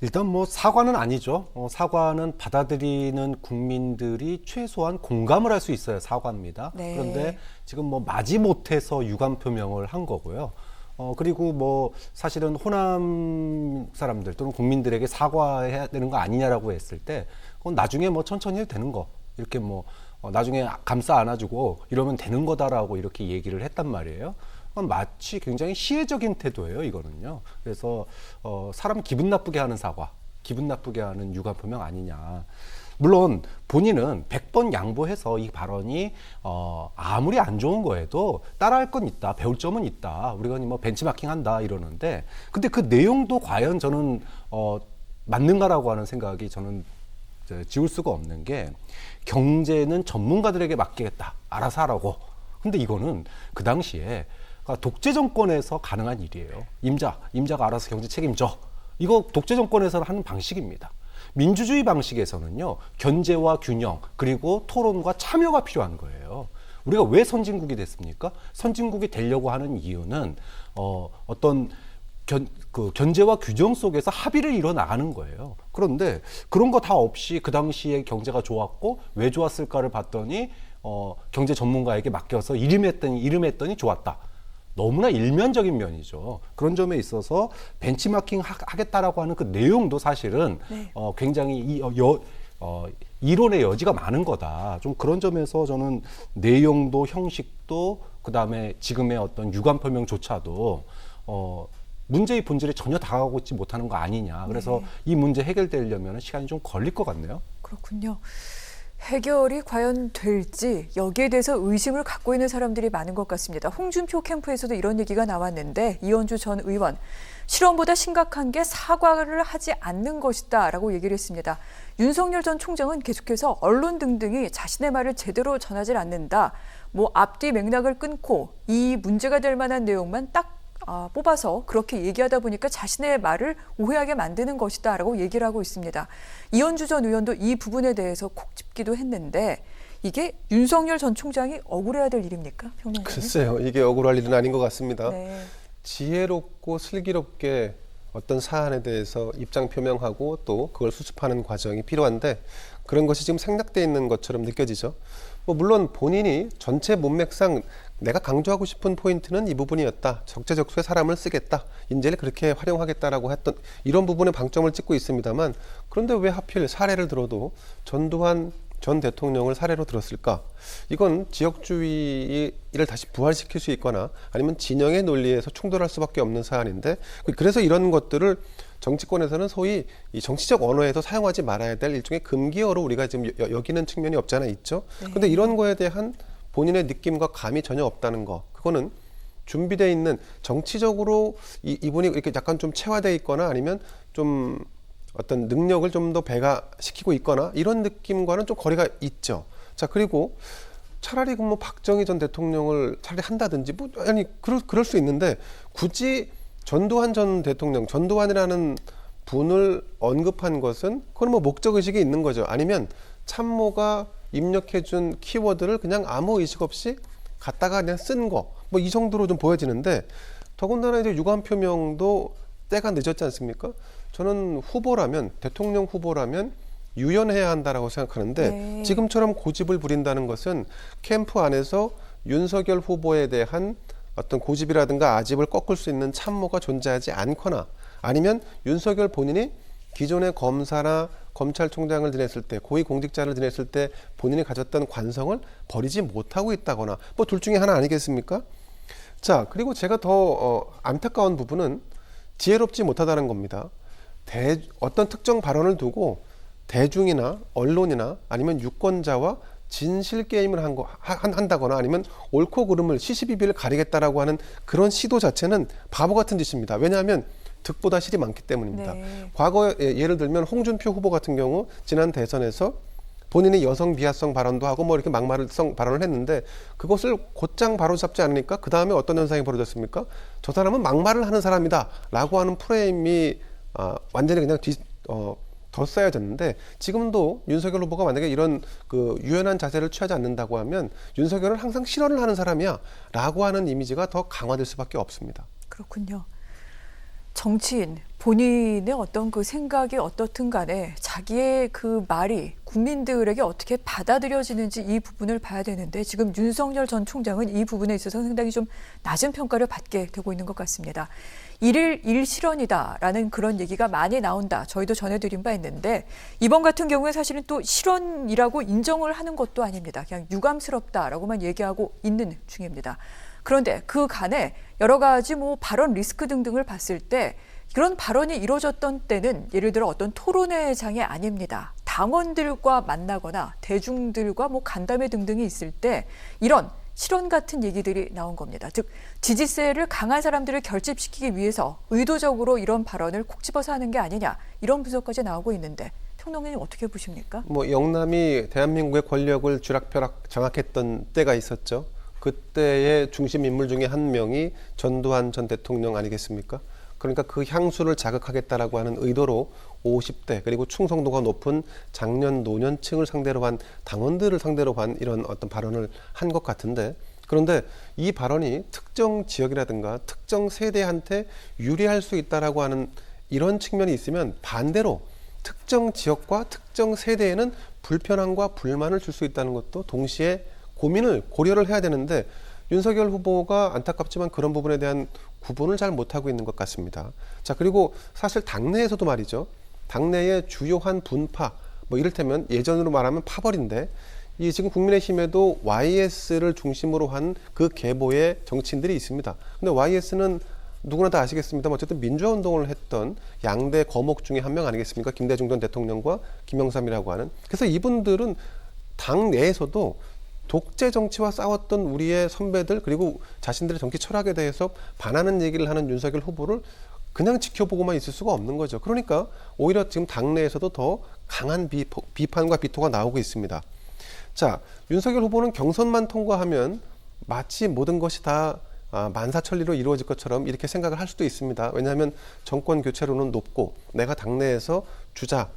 일단 뭐 사과는 아니죠. 사과는 받아들이는 국민들이 최소한 공감을 할 수 있어야 사과입니다. 네. 그런데 지금 뭐 마지못해서 유감 표명을 한 거고요. 그리고 뭐 사실은 호남 사람들 또는 국민들에게 사과해야 되는 거 아니냐라고 했을 때 그건 나중에 뭐 천천히 해도 되는 거 이렇게 뭐 나중에 감싸 안아주고 이러면 되는 거다라고 이렇게 얘기를 했단 말이에요. 마치 굉장히 시혜적인 태도예요, 이거는요. 그래서 사람 기분 나쁘게 하는 사과, 기분 나쁘게 하는 유감 표명 아니냐. 물론 본인은 100번 양보해서 이 발언이 아무리 안 좋은 거에도 따라할 건 있다, 배울 점은 있다. 우리가 뭐 벤치마킹 한다 이러는데, 근데 그 내용도 과연 저는 맞는가라고 하는 생각이 저는 지울 수가 없는 게, 경제는 전문가들에게 맡기겠다, 알아서 하라고. 근데 이거는 그 당시에 독재 정권에서 가능한 일이에요. 임자가 알아서 경제 책임져. 이거 독재 정권에서는 하는 방식입니다. 민주주의 방식에서는요, 견제와 균형 그리고 토론과 참여가 필요한 거예요. 우리가 왜 선진국이 됐습니까? 선진국이 되려고 하는 이유는 어떤 견제와 규정 속에서 합의를 이뤄 나가는 거예요. 그런데 그런 거 다 없이 그 당시에 경제가 좋았고 왜 좋았을까를 봤더니 경제 전문가에게 맡겨서 이름했더니 좋았다. 너무나 일면적인 면이죠. 그런 점에 있어서 벤치마킹 하겠다라고 하는 그 내용도 사실은 네. 굉장히 이론의 여지가 많은 거다. 좀 그런 점에서 저는 내용도 형식도 그다음에 지금의 어떤 유감 표명조차도 문제의 본질에 전혀 다가가고 있지 못하는 거 아니냐. 그래서 네. 이 문제 해결되려면 시간이 좀 걸릴 것 같네요. 그렇군요. 해결이 과연 될지 여기에 대해서 의심을 갖고 있는 사람들이 많은 것 같습니다. 홍준표 캠프에서도 이런 얘기가 나왔는데 이현주 전 의원, 실언보다 심각한 게 사과를 하지 않는 것이다라고 얘기를 했습니다. 윤석열 전 총장은 계속해서 언론 등등이 자신의 말을 제대로 전하지 않는다. 뭐 앞뒤 맥락을 끊고 이 문제가 될 만한 내용만 딱 뽑아서 그렇게 얘기하다 보니까 자신의 말을 오해하게 만드는 것이다라고 얘기를 하고 있습니다. 이현주 전 의원도 이 부분에 대해서 콕 집기도 했는데 이게 윤석열 전 총장이 억울해야 될 일입니까? 평론가님? 글쎄요. 이게 억울할 일은 아닌 것 같습니다. 네. 지혜롭고 슬기롭게 어떤 사안에 대해서 입장 표명하고 또 그걸 수습하는 과정이 필요한데 그런 것이 지금 생략되어 있는 것처럼 느껴지죠. 뭐 물론 본인이 전체 문맥상 내가 강조하고 싶은 포인트는 이 부분이었다. 적재적소에 사람을 쓰겠다. 인재를 그렇게 활용하겠다라고 했던 이런 부분에 방점을 찍고 있습니다만 그런데 왜 하필 사례를 들어도 전두환 전 대통령을 사례로 들었을까? 이건 지역주의를 다시 부활시킬 수 있거나 아니면 진영의 논리에서 충돌할 수밖에 없는 사안인데 그래서 이런 것들을 정치권에서는 소위 이 정치적 언어에서 사용하지 말아야 될 일종의 금기어로 우리가 지금 여기는 측면이 없지 않아 있죠. 그런데 이런 거에 대한 본인의 느낌과 감이 전혀 없다는 거, 그거는 준비되어 있는 정치적으로 이분이 이렇게 약간 좀 체화되어 있거나 아니면 좀 어떤 능력을 좀 더 배가시키고 있거나 이런 느낌과는 좀 거리가 있죠. 자, 그리고 차라리 뭐 박정희 전 대통령을 차라리 한다든지 뭐 아니 그럴 수 있는데 굳이 전두환 전 대통령, 전두환이라는 분을 언급한 것은 그건 뭐 목적 의식이 있는 거죠. 아니면 참모가 입력해준 키워드를 그냥 아무 의식 없이 갖다가 그냥 쓴 거, 뭐 이 정도로 좀 보여지는데 더군다나 이제 유감 표명도 때가 늦었지 않습니까? 저는 대통령 후보라면 유연해야 한다라고 생각하는데 네. 지금처럼 고집을 부린다는 것은 캠프 안에서 윤석열 후보에 대한 어떤 고집이라든가 아집을 꺾을 수 있는 참모가 존재하지 않거나 아니면 윤석열 본인이 기존의 검사나 검찰총장을 지냈을 때 고위공직자를 지냈을 때 본인이 가졌던 관성을 버리지 못하고 있다거나 뭐 둘 중에 하나 아니겠습니까? 자, 그리고 제가 더 안타까운 부분은 지혜롭지 못하다는 겁니다. 어떤 특정 발언을 두고 대중이나 언론이나 아니면 유권자와 진실 게임을 한다거나 아니면 옳고 그름을 시시비비를 가리겠다라고 하는 그런 시도 자체는 바보 같은 짓입니다. 왜냐하면 득보다 실이 많기 때문입니다. 네. 과거에 예를 들면 홍준표 후보 같은 경우 지난 대선에서 본인이 여성 비하성 발언도 하고 뭐 이렇게 막말성 발언을 했는데 그것을 곧장 바로잡지 않으니까 그 다음에 어떤 현상이 벌어졌습니까? 저 사람은 막말을 하는 사람이다 라고 하는 프레임이 완전히 그냥 더 쌓여졌는데 지금도 윤석열 후보가 만약에 이런 그 유연한 자세를 취하지 않는다고 하면 윤석열은 항상 실언을 하는 사람이야 라고 하는 이미지가 더 강화될 수밖에 없습니다. 그렇군요. 정치인 본인의 어떤 그 생각이 어떻든 간에 자기의 그 말이 국민들에게 어떻게 받아들여지는지 이 부분을 봐야 되는데 지금 윤석열 전 총장은 이 부분에 있어서 상당히 좀 낮은 평가를 받게 되고 있는 것 같습니다. 일일 일실언이다라는 그런 얘기가 많이 나온다. 저희도 전해드린 바 있는데 이번 같은 경우에 사실은 또 실언이라고 인정을 하는 것도 아닙니다. 그냥 유감스럽다라고만 얘기하고 있는 중입니다. 그런데 그 간에 여러 가지 뭐 발언 리스크 등등을 봤을 때 그런 발언이 이루어졌던 때는 예를 들어 어떤 토론회장이 아닙니다. 당원들과 만나거나 대중들과 뭐 간담회 등등이 있을 때 이런 실언 같은 얘기들이 나온 겁니다. 즉 지지세를 강한 사람들을 결집시키기 위해서 의도적으로 이런 발언을 콕 집어서 하는 게 아니냐 이런 분석까지 나오고 있는데 평론가님 어떻게 보십니까? 뭐 영남이 대한민국의 권력을 쥐락펴락 장악했던 때가 있었죠. 그때의 중심 인물 중에 한 명이 전두환 전 대통령 아니겠습니까? 그러니까 그 향수를 자극하겠다라고 하는 의도로 50대 그리고 충성도가 높은 장년 노년층을 상대로 한 당원들을 상대로 한 이런 어떤 발언을 한 것 같은데 그런데 이 발언이 특정 지역이라든가 특정 세대한테 유리할 수 있다라고 하는 이런 측면이 있으면 반대로 특정 지역과 특정 세대에는 불편함과 불만을 줄 수 있다는 것도 동시에 고려를 해야 되는데 윤석열 후보가 안타깝지만 그런 부분에 대한 구분을 잘 못하고 있는 것 같습니다. 자, 그리고 사실 당내에서도 말이죠. 당내의 주요한 분파, 뭐 이를테면 예전으로 말하면 파벌인데 이 지금 국민의힘에도 YS를 중심으로 한 그 계보의 정치인들이 있습니다. 근데 YS는 누구나 다 아시겠습니다만 어쨌든 민주화 운동을 했던 양대 거목 중에 한 명 아니겠습니까? 김대중 전 대통령과 김영삼이라고 하는. 그래서 이분들은 당 내에서도 독재 정치와 싸웠던 우리의 선배들 그리고 자신들의 정치 철학에 대해서 반하는 얘기를 하는 윤석열 후보를 그냥 지켜보고만 있을 수가 없는 거죠. 그러니까 오히려 지금 당내에서도 더 강한 비판과 비토가 나오고 있습니다. 자, 윤석열 후보는 경선만 통과하면 마치 모든 것이 다 만사천리로 이루어질 것처럼 이렇게 생각을 할 수도 있습니다. 왜냐하면 정권 교체로는 높고 내가 당내에서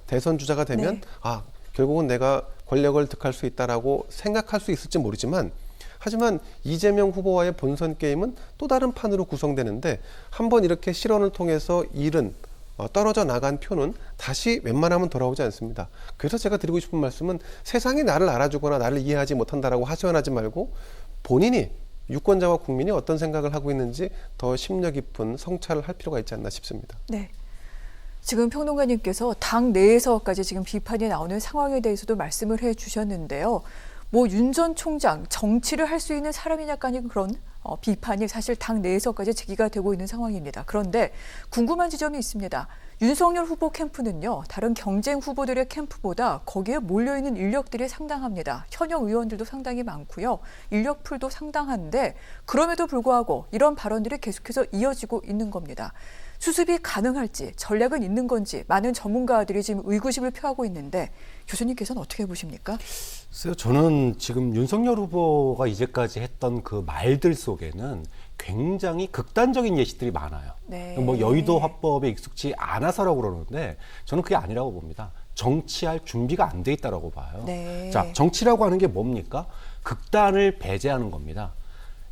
대선 주자가 되면 네. 결국은 내가 권력을 득할 수 있다라고 생각할 수 있을지 모르지만 하지만 이재명 후보와의 본선 게임은 또 다른 판으로 구성되는데 한번 이렇게 실언을 통해서 잃은 떨어져 나간 표는 다시 웬만하면 돌아오지 않습니다. 그래서 제가 드리고 싶은 말씀은 세상이 나를 알아주거나 나를 이해하지 못한다라고 하소연하지 말고 본인이 유권자와 국민이 어떤 생각을 하고 있는지 더 심려 깊은 성찰을 할 필요가 있지 않나 싶습니다. 네. 지금 평론가님께서 당 내에서까지 지금 비판이 나오는 상황에 대해서도 말씀을 해 주셨는데요. 뭐 윤 전 총장 정치를 할 수 있는 사람이냐까지 그런 비판이 사실 당 내에서까지 제기가 되고 있는 상황입니다. 그런데 궁금한 지점이 있습니다. 윤석열 후보 캠프는요, 다른 경쟁 후보들의 캠프보다 거기에 몰려있는 인력들이 상당합니다. 현역 의원들도 상당히 많고요. 인력풀도 상당한데 그럼에도 불구하고 이런 발언들이 계속해서 이어지고 있는 겁니다. 수습이 가능할지 전략은 있는 건지 많은 전문가들이 지금 의구심을 표하고 있는데 교수님께서는 어떻게 보십니까? 글쎄요, 저는 지금 윤석열 후보가 이제까지 했던 그 말들 속에는 굉장히 극단적인 예시들이 많아요. 네. 뭐 여의도 화법에 익숙치 않아서라고 그러는데 저는 그게 아니라고 봅니다. 정치할 준비가 안 돼 있다라고 봐요. 네. 자, 정치라고 하는 게 뭡니까? 극단을 배제하는 겁니다.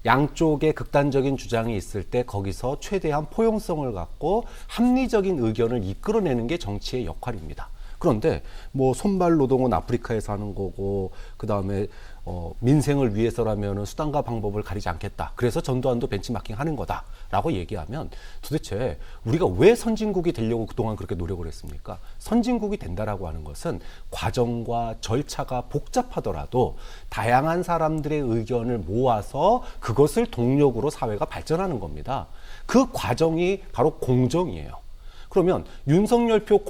양쪽의 극단적인 주장이 있을 때 거기서 최대한 포용성을 갖고 합리적인 의견을 이끌어내는 게 정치의 역할입니다. 그런데 뭐 손발 노동은 아프리카에서 하는 거고 그다음에 민생을 위해서라면은 수단과 방법을 가리지 않겠다. 그래서 전두환도 벤치마킹 하는 거다라고 얘기하면 도대체 우리가 왜 선진국이 되려고 그동안 그렇게 노력을 했습니까? 선진국이 된다라고 하는 것은 과정과 절차가 복잡하더라도 다양한 사람들의 의견을 모아서 그것을 동력으로 사회가 발전하는 겁니다. 그 과정이 바로 공정이에요. 그러면 윤석열표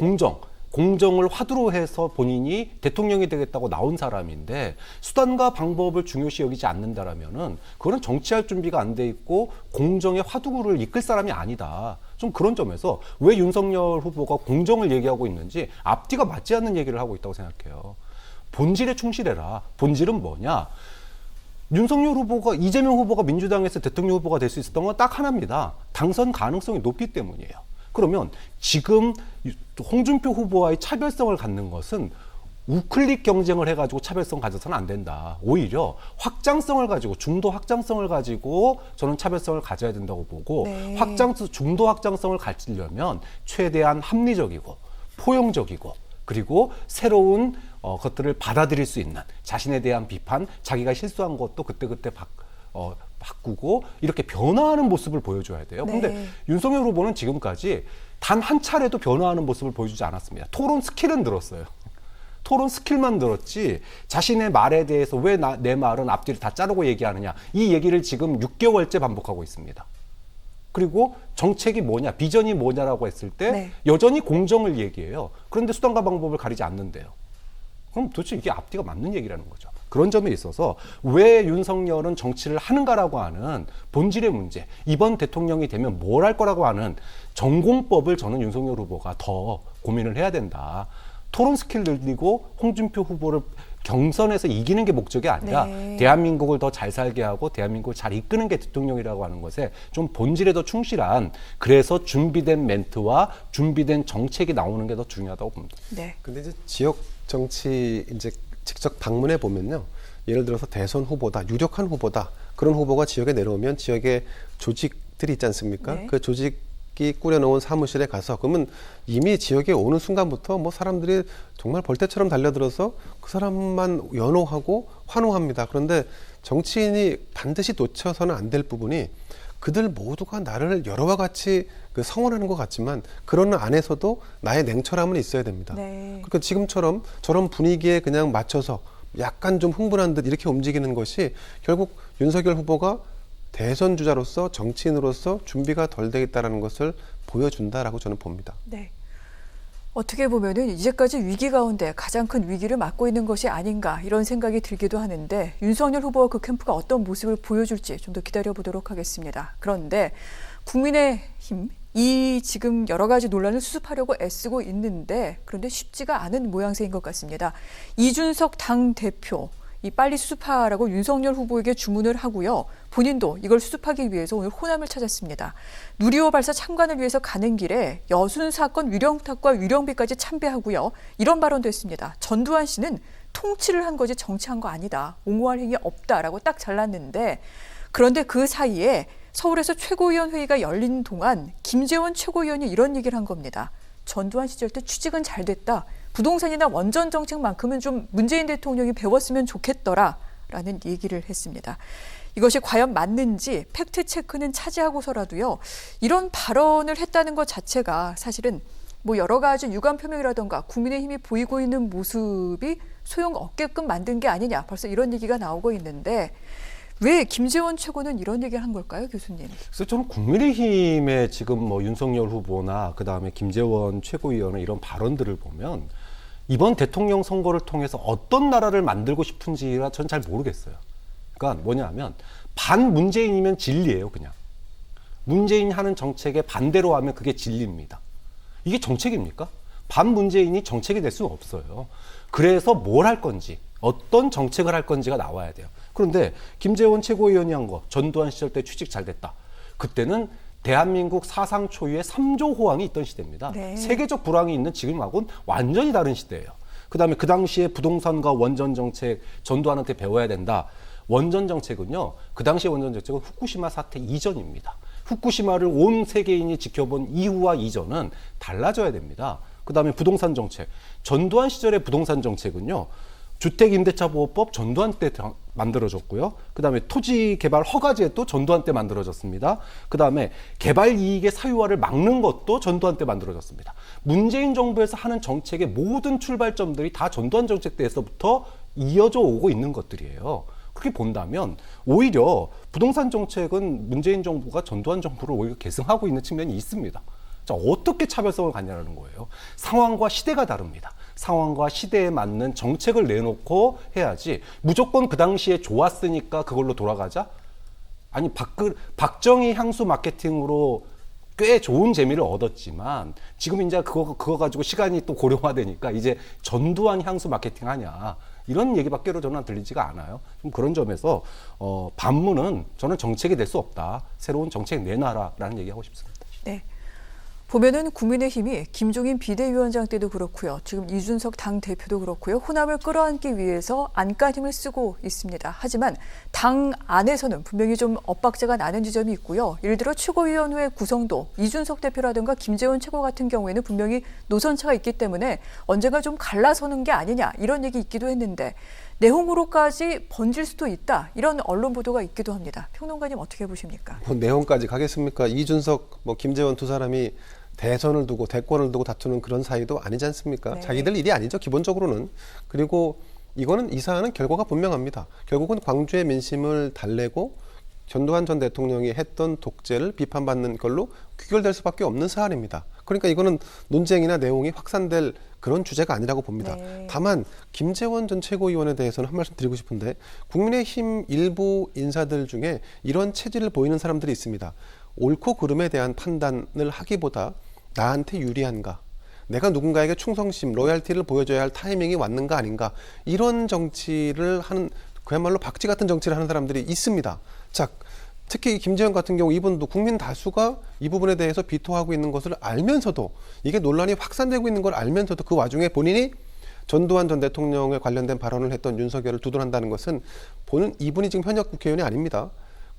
공정을 화두로 해서 본인이 대통령이 되겠다고 나온 사람인데 수단과 방법을 중요시 여기지 않는다라면은 그거는 정치할 준비가 안 돼 있고 공정의 화두를 이끌 사람이 아니다. 좀 그런 점에서 왜 윤석열 후보가 공정을 얘기하고 있는지 앞뒤가 맞지 않는 얘기를 하고 있다고 생각해요. 본질에 충실해라. 본질은 뭐냐? 윤석열 후보가 이재명 후보가 민주당에서 대통령 후보가 될 수 있었던 건 딱 하나입니다. 당선 가능성이 높기 때문이에요. 그러면 지금 홍준표 후보와의 차별성을 갖는 것은 우클릭 경쟁을 해가지고 차별성 가져서는 안 된다. 오히려 확장성을 가지고 중도 확장성을 가지고 저는 차별성을 가져야 된다고 보고 네. 중도 확장성을 가지려면 최대한 합리적이고 포용적이고 그리고 새로운 것들을 받아들일 수 있는 자신에 대한 비판, 자기가 실수한 것도 그때그때 바꾸고 이렇게 변화하는 모습을 보여줘야 돼요. 그런데 네. 윤석열 후보는 지금까지 단 한 차례도 변화하는 모습을 보여주지 않았습니다. 토론 스킬은 늘었어요. 토론 스킬만 늘었지 자신의 말에 대해서 왜 내 말은 앞뒤를 다 자르고 얘기하느냐 이 얘기를 지금 6개월째 반복하고 있습니다. 그리고 정책이 뭐냐 비전이 뭐냐라고 했을 때 네. 여전히 공정을 얘기해요. 그런데 수단과 방법을 가리지 않는데요. 그럼 도대체 이게 앞뒤가 맞는 얘기라는 거죠. 그런 점에 있어서 왜 윤석열은 정치를 하는가라고 하는 본질의 문제, 이번 대통령이 되면 뭘 할 거라고 하는 전공법을 저는 윤석열 후보가 더 고민을 해야 된다. 토론 스킬 늘리고 홍준표 후보를 경선에서 이기는 게 목적이 아니라 네. 대한민국을 더 잘 살게 하고 대한민국을 잘 이끄는 게 대통령이라고 하는 것에 좀 본질에 더 충실한 그래서 준비된 멘트와 준비된 정책이 나오는 게 더 중요하다고 봅니다. 네. 근데 이제 지역 정치 이제 직접 방문해 보면요. 예를 들어서 대선 후보다, 유력한 후보다 그런 후보가 지역에 내려오면 지역에 조직들이 있지 않습니까? 네. 그 조직이 꾸려놓은 사무실에 가서 그러면 이미 지역에 오는 순간부터 뭐 사람들이 정말 벌떼처럼 달려들어서 그 사람만 연호하고 환호합니다. 그런데 정치인이 반드시 놓쳐서는 안 될 부분이 그들 모두가 나를 여러와 같이 성원하는 것 같지만 그런 안에서도 나의 냉철함은 있어야 됩니다. 네. 그러니까 지금처럼 저런 분위기에 그냥 맞춰서 약간 좀 흥분한 듯 이렇게 움직이는 것이 결국 윤석열 후보가 대선 주자로서 정치인으로서 준비가 덜 돼 있다는 것을 보여준다라고 저는 봅니다. 네. 어떻게 보면은 이제까지 위기 가운데 가장 큰 위기를 맞고 있는 것이 아닌가 이런 생각이 들기도 하는데 윤석열 후보와 그 캠프가 어떤 모습을 보여줄지 좀 더 기다려보도록 하겠습니다. 그런데 국민의힘 이 지금 여러 가지 논란을 수습하려고 애쓰고 있는데 그런데 쉽지가 않은 모양새인 것 같습니다. 이준석 당대표 이 빨리 수습하라고 윤석열 후보에게 주문을 하고요. 본인도 이걸 수습하기 위해서 오늘 호남을 찾았습니다. 누리호 발사 참관을 위해서 가는 길에 여순 사건 위령탁과 위령비까지 참배하고요. 이런 발언도 했습니다. 전두환 씨는 통치를 한 거지 정치한 거 아니다. 옹호할 행위 없다라고 딱 잘랐는데 그런데 그 사이에 서울에서 최고위원 회의가 열린 동안 김재원 최고위원이 이런 얘기를 한 겁니다. 전두환 시절 때 취직은 잘 됐다. 부동산이나 원전 정책만큼은 좀 문재인 대통령이 배웠으면 좋겠더라라는 얘기를 했습니다. 이것이 과연 맞는지 팩트 체크는 차지하고서라도요. 이런 발언을 했다는 것 자체가 사실은 뭐 여러 가지 유감 표명이라던가 국민의힘이 보이고 있는 모습이 소용없게끔 만든 게 아니냐. 벌써 이런 얘기가 나오고 있는데 왜 김재원 최고는 이런 얘기를 한 걸까요, 교수님? 그래서 저는 국민의힘의 지금 뭐 윤석열 후보나 그 다음에 김재원 최고위원의 이런 발언들을 보면 이번 대통령 선거를 통해서 어떤 나라를 만들고 싶은지가 전 잘 모르겠어요. 그러니까 뭐냐면 반문재인이면 진리예요, 그냥. 문재인이 하는 정책에 반대로 하면 그게 진리입니다. 이게 정책입니까? 반문재인이 정책이 될 수는 없어요. 그래서 뭘 할 건지, 어떤 정책을 할 건지가 나와야 돼요. 그런데 김재원 최고위원이 한 거, 전두환 시절 때 취직 잘 됐다. 그때는 대한민국 사상 초유의 3조 호황이 있던 시대입니다. 네. 세계적 불황이 있는 지금하고는 완전히 다른 시대예요. 그다음에 그 당시에 부동산과 원전 정책 전두환한테 배워야 된다. 원전 정책은요. 그 당시의 원전 정책은 후쿠시마 사태 이전입니다. 후쿠시마를 온 세계인이 지켜본 이후와 이전은 달라져야 됩니다. 그다음에 부동산 정책. 전두환 시절의 부동산 정책은요. 주택임대차보호법 전두환 때 만들어졌고요. 그다음에 토지개발 허가제 또 전두환 때 만들어졌습니다. 그다음에 개발 이익의 사유화를 막는 것도 전두환 때 만들어졌습니다. 문재인 정부에서 하는 정책의 모든 출발점들이 다 전두환 정책 때에서부터 이어져 오고 있는 것들이에요. 그렇게 본다면 오히려 부동산 정책은 문재인 정부가 전두환 정부를 오히려 계승하고 있는 측면이 있습니다. 자, 어떻게 차별성을 갖냐는 거예요. 상황과 시대가 다릅니다. 상황과 시대에 맞는 정책을 내놓고 해야지 무조건 그 당시에 좋았으니까 그걸로 돌아가자? 아니 박정희 향수 마케팅으로 꽤 좋은 재미를 얻었지만 지금 이제 그거 가지고 시간이 또 고령화되니까 이제 전두환 향수 마케팅 하냐 이런 얘기밖에로 저는 들리지가 않아요. 좀 그런 점에서 반문은 저는 정책이 될 수 없다. 새로운 정책 내놔라라는 얘기하고 싶습니다. 네. 보면은 국민의힘이 김종인 비대위원장 때도 그렇고요. 지금 이준석 당대표도 그렇고요. 호남을 끌어안기 위해서 안간힘을 쓰고 있습니다. 하지만 당 안에서는 분명히 좀 엇박자가 나는 지점이 있고요. 예를 들어 최고위원회 구성도 이준석 대표라든가 김재원 최고 같은 경우에는 분명히 노선차가 있기 때문에 언젠가 좀 갈라서는 게 아니냐 이런 얘기 있기도 했는데 내홍으로까지 번질 수도 있다. 이런 언론 보도가 있기도 합니다. 평론가님 어떻게 보십니까? 뭐 내용까지 가겠습니까? 이준석, 김재원 두 사람이 대선을 두고 대권을 두고 다투는 그런 사이도 아니지 않습니까? 네. 자기들 일이 아니죠, 기본적으로는. 그리고 이 사안은 결과가 분명합니다. 결국은 광주의 민심을 달래고 전두환 전 대통령이 했던 독재를 비판받는 걸로 귀결될 수밖에 없는 사안입니다. 그러니까 이거는 논쟁이나 내용이 확산될 그런 주제가 아니라고 봅니다. 네. 다만 김재원 전 최고위원에 대해서는 한 말씀 드리고 싶은데 국민의힘 일부 인사들 중에 이런 체질을 보이는 사람들이 있습니다. 옳고 그름에 대한 판단을 하기보다 나한테 유리한가? 내가 누군가에게 충성심, 로얄티를 보여줘야 할 타이밍이 왔는가 아닌가? 이런 정치를 하는 그야말로 박쥐 같은 정치를 하는 사람들이 있습니다. 자, 특히 김재원 같은 경우 이분도 국민 다수가 이 부분에 대해서 비토하고 있는 것을 알면서도 이게 논란이 확산되고 있는 걸 알면서도 그 와중에 본인이 전두환 전 대통령에 관련된 발언을 했던 윤석열을 두둔한다는 것은 이분이 지금 현역 국회의원이 아닙니다.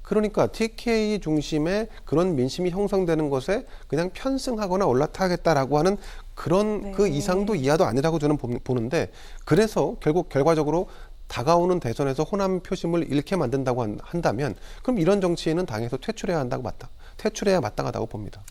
그러니까 TK 중심의 그런 민심이 형성되는 것에 그냥 편승하거나 올라타겠다라고 하는 그런 그 이상도 이하도 아니라고 저는 보는데 그래서 결국 결과적으로 다가오는 대선에서 호남 표심을 잃게 만든다고 한다면 그럼 이런 정치인은 당에서 퇴출해야 마땅하다고 봅니다.